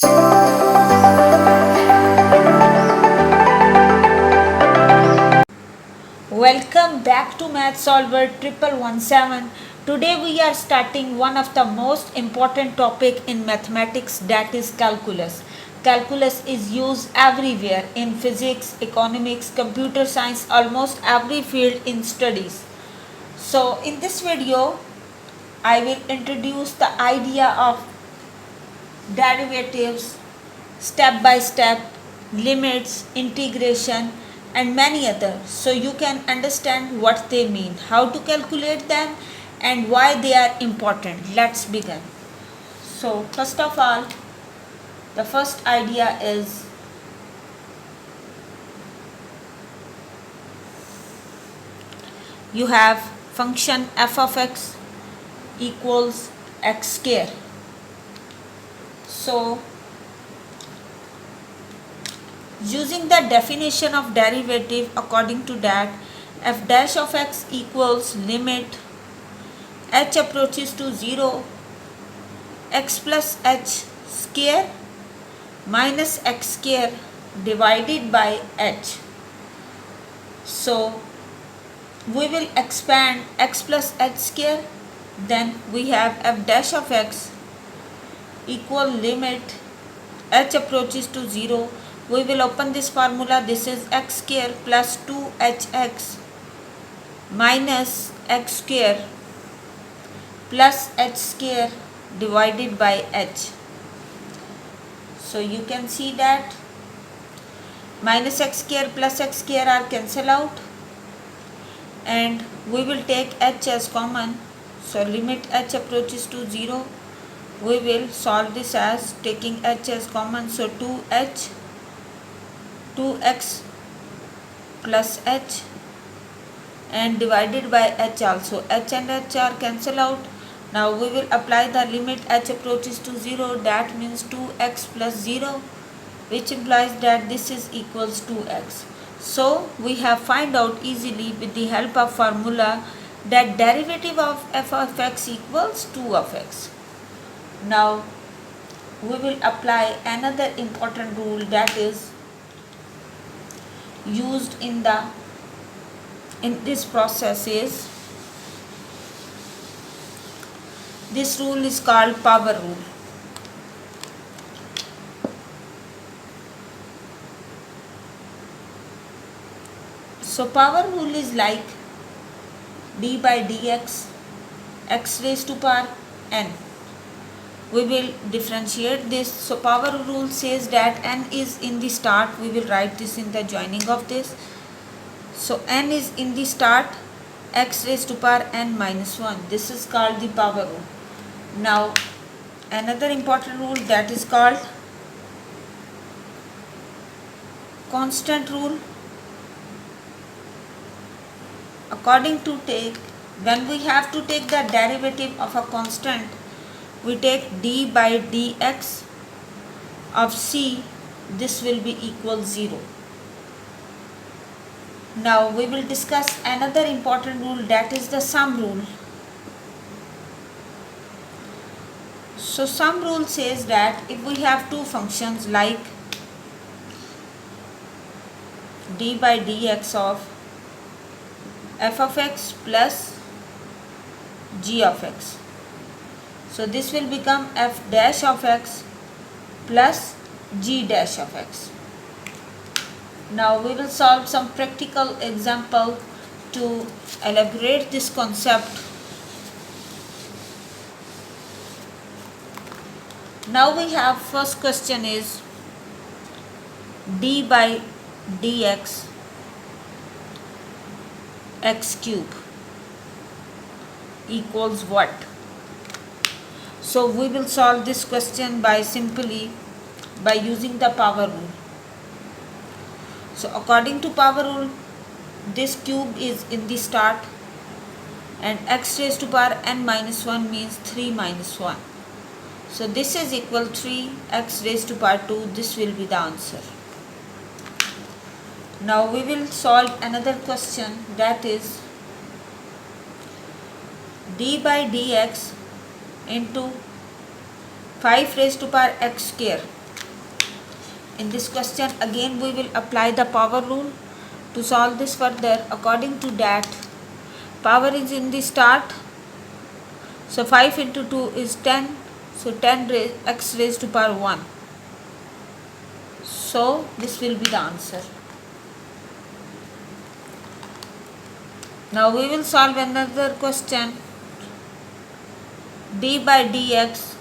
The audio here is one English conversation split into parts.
Welcome back to Math Solver 1117. Today we are starting one of the most important topic in mathematics, that is calculus. Calculus is used everywhere in physics, economics, computer science, almost every field in studies. So in this video I will introduce the idea of derivatives, step by step, limits, integration and many others, so you can understand what they mean, how to calculate them and why they are important. Let's begin. So first of all, the first idea is you have function f of x equals x square. So using the definition of derivative, according to that, f dash of x equals limit h approaches to 0 x plus h square minus x square divided by h. So we will expand x plus h square, then we have f dash of x equal limit h approaches to 0. We will open this formula. This is x square plus 2hx minus x square plus h square divided by h. So you can see that minus x square plus x square are cancelled out and we will take h as common. So limit h approaches to 0. We will solve this as taking h as common. So 2h 2x plus h and divided by h also. H and h are cancelled out. Now we will apply the limit h approaches to 0. That means 2x plus 0, which implies that this is equals 2x. So we have find out easily with the help of formula that derivative of f of x equals 2 of x. Now we will apply another important rule that is used in this process is, this rule is called power rule. So power rule is like d by dx x raised to power n. We will differentiate this. So power rule says that n is in the start. We will write this in the joining of this. So n is in the start, x raised to power n minus 1. This is called the power rule. Now another important rule, that is called constant rule. According to when we have to take the derivative of a constant, we take d by dx of c. This will be equal 0. Now we will discuss another important rule, that is the sum rule. So sum rule says that if we have two functions like d by dx of f of x plus g of x, so this will become f dash of x plus g dash of x. Now we will solve some practical example to elaborate this concept. Now we have first question is d by dx x cube equals what? So we will solve this question by using the power rule. So according to power rule, this cube is in the start and x raised to power n minus 1 means 3 minus 1. So this is equal 3 x raised to power 2. This will be the answer. Now we will solve another question, that is d by dx into 5 raised to power x square In this question again we will apply the power rule to solve this further. According to that, power is in the start, so 5 into 2 is 10, so 10 x raised to power 1. So this will be the answer. Now we will solve another question. D by dx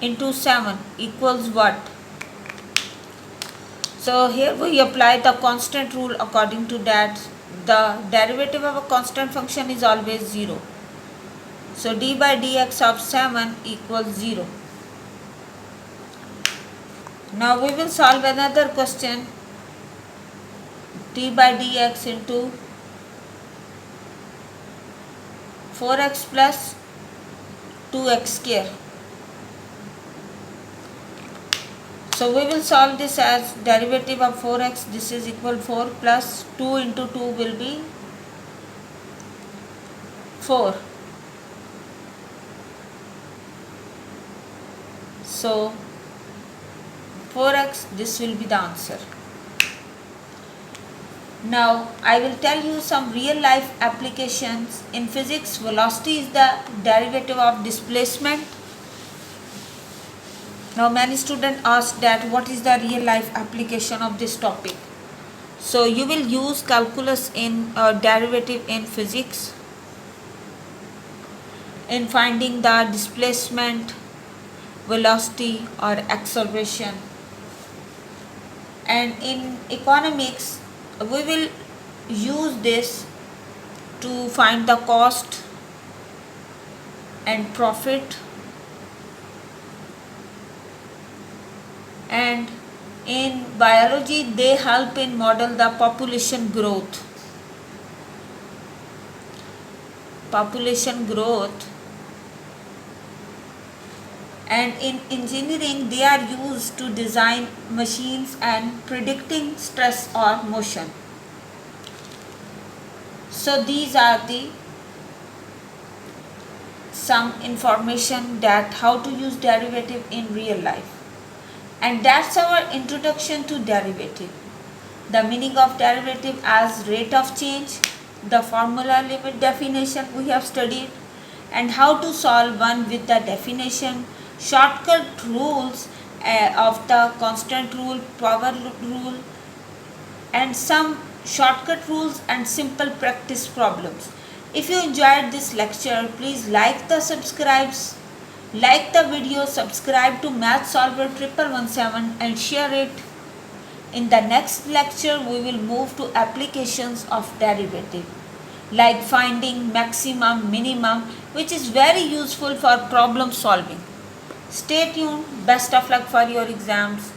into 7 equals what? So here we apply the constant rule. According to that, the derivative of a constant function is always 0. So d by dx of 7 equals 0. Now we will solve another question. D by dx into 4x plus 2x square. So we will solve this as derivative of 4x, this is equal 4 plus 2 into 2 will be 4. So 4x, this will be the answer. Now I will tell you some real life applications. In physics, velocity is the derivative of displacement. Now many students ask that what is the real life application of this topic. So you will use calculus in derivative in physics in finding the displacement, velocity or acceleration. And in economics we will use this to find the cost and profit. And in biology they help in model the population growth. And in engineering they are used to design machines and predicting stress or motion. So these are the some information that how to use derivative in real life. And that's our introduction to derivative. The meaning of derivative as rate of change, the formula, limit, definition we have studied, and how to solve one with the definition, shortcut rules of the constant rule, power rule, and some shortcut rules and simple practice problems. If you enjoyed this lecture, please like the video, subscribe to Math Solver 1117 and share it. In the next lecture, we will move to applications of derivative like finding maximum, minimum, which is very useful for problem solving. Stay tuned. Best of luck for your exams.